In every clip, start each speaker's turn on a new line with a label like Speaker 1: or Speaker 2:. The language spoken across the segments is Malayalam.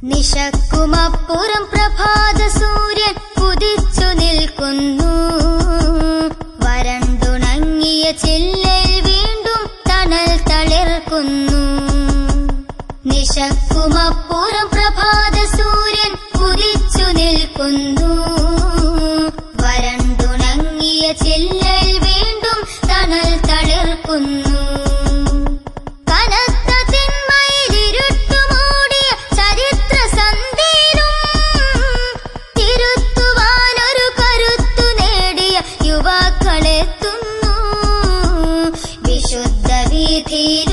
Speaker 1: നിശക്കുമപ്പുറം പ്രഭാത സൂര്യൻ ഉദിച്ചു നിൽക്കുന്നു. വരണ്ടുണങ്ങിയ ചില്ലയിൽ വീണ്ടും തണൽ തളിർക്കുന്നു. നിശക്കുമപ്പുറം പ്രഭാത സൂര്യൻ ഉദിച്ചു നിൽക്കുന്നു. വരണ്ടുണങ്ങിയ ചില്ലയിൽ വീണ്ടും തണൽ തളിർക്കുന്നു.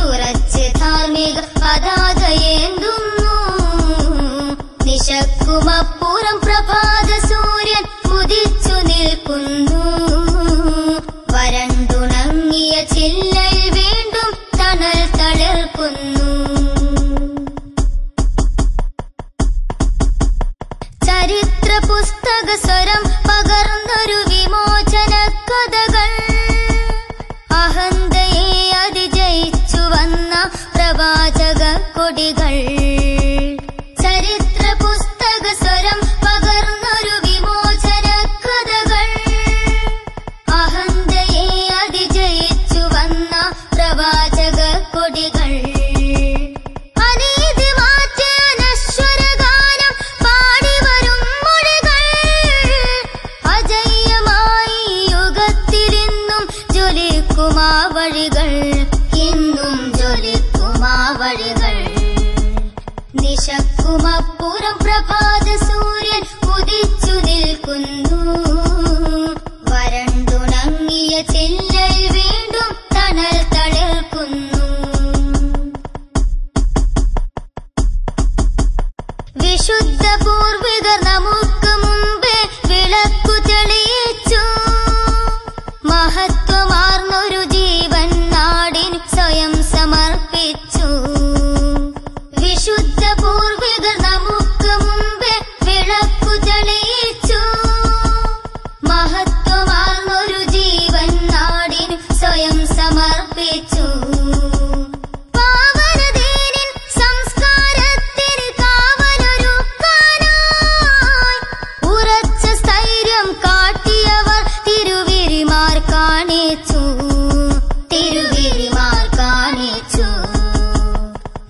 Speaker 1: ുറച്ച് ധാർമ്മിക പതാകയേന്തുന്നു. നിശക്കുമപ്പുറം പ്രഭാത സൂര്യൻ ഉദിച്ചു നിൽക്കുന്നു. വരണ്ടുണങ്ങിയ ചില്ലയിൽ വീണ്ടും തണൽ തളിർക്കുന്നു. ചരിത്ര പുസ്തക സ്വരം പകർന്നൊരു വിമോചന കഥകൾ. അഹന്തയെ അതിജയിച്ചു വന്ന പ്രവാചക കൊടികൾ. ചരിത്ര പുസ്തക സ്വരം പകർന്നൊരു വിമോചന കഥകൾ. അഹന്തയെ അതിജയിച്ചു വന്ന പ്രവാചക കൊടികൾ. അനീതി മാറ്റിയ അനശ്വര ഗാനം പാടി വരും മൊഴികൾ. അജയ്യമായി യുഗത്തിലിന്നും ജ്വലിക്കുമാ വഴികൾ. ഇന്നും ജ്വലിക്കുമാ വഴികൾ. നിശക്കുമപ്പുറം പ്രഭാത സൂര്യൻ ഉദിച്ചു നിൽക്കുന്നു. വരണ്ടുണങ്ങിയ ചില്ലയിൽ വീണ്ടും തണൽ തളിർക്കുന്നു. വിശുദ്ധ പൂർവികർ നമുക്ക് മുമ്പേ വിളക്കു തെളിയിച്ചു. മഹത്വമാർന്നൊരു ജീവൻ നാടിന് സ്വയം സമർപ്പിച്ചു. വിശുദ്ധ പൂർവികർ നമുക്ക് മുമ്പേ വിളക്കു തെളിയിച്ചു. മഹത്വമാർന്നൊരു ജീവൻ നാടിന് സ്വയം സമർപ്പിച്ചു. പാവനദീനിൻ സംസ്കാരത്തിന് കാവലൊരുക്കാനായി ഉറച്ച സ്ഥൈര്യം കാട്ടിയവർ തിരുവിരിമാർ കാണിച്ചു. തിരുവിരിമാർ കാണിച്ചു.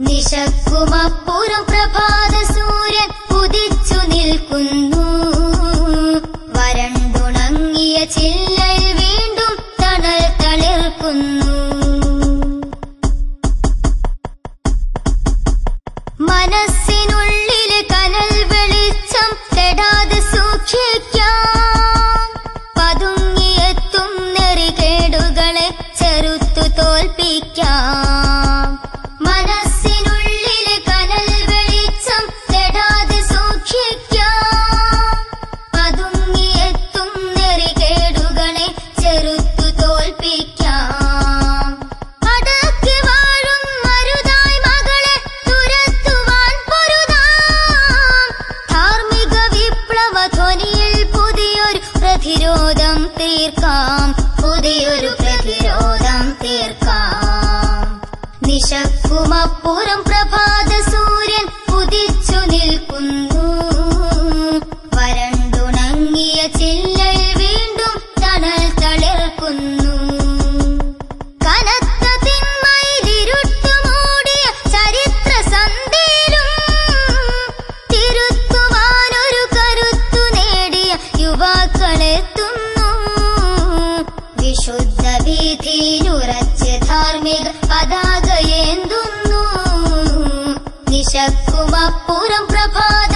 Speaker 1: നിശക്കുമപ്പുറം പ്രഭാത സൂര്യൻ ഉദിച്ചു നിൽക്കുന്നു. വരണ്ടുണങ്ങിയ ചില്ലയിൽ വീണ്ടും തണൽ തളിർക്കുന്നു. മനസ്സിനുള്ളിലെ കനൽ വെളിച്ചം കെടാതെ സൂക്ഷിക്കാം. പതുങ്ങിയെത്തും നെറികേടുകളെ ചെറുത്തു തോൽപ്പിക്കാം. മനസ്സിനുള്ളിലെ കനൽ വെളിച്ചം കെടാതെ സൂക്ഷിക്കാം. പതുങ്ങിയെത്തും നെറികേടുകളെ ചെറുത്തു തോൽപ്പിക്കാം. അടക്കി വാഴും മരുതായി മകളെ തുരത്തുവാൻ പൊരുതാം. ധാർമ്മിക വിപ്ലവ ധ്വനിയിൽ പുതിയൊരു പ്രതിരോധം തീർക്കാം. പുതിയൊരു പ്രതിരോധം തീർക്കാം. നിശക്കുമപ്പുറം പ്രഭാത സൂര്യൻ ഉദിച്ചു നിൽക്കുന്നു. വരണ്ടുണങ്ങിയ ചില്ലയിൽ വീണ്ടും തണൽ തളിർക്കുന്നു. കനത്ത തിന്മയിൽ ഇരുട്ടു മൂടിയ ചരിത്ര സന്ധിയിലും തിരുത്തുവാനൊരു കരുത്തു നേടിയ യുവാക്കളെത്തുന്നു. വിശുദ്ധ വീഥിയിലുറച്ച് ധാർമ്മിക പതാകയേന്തുന്നു. നിശക്കുമപ്പുറം പ്രഭാത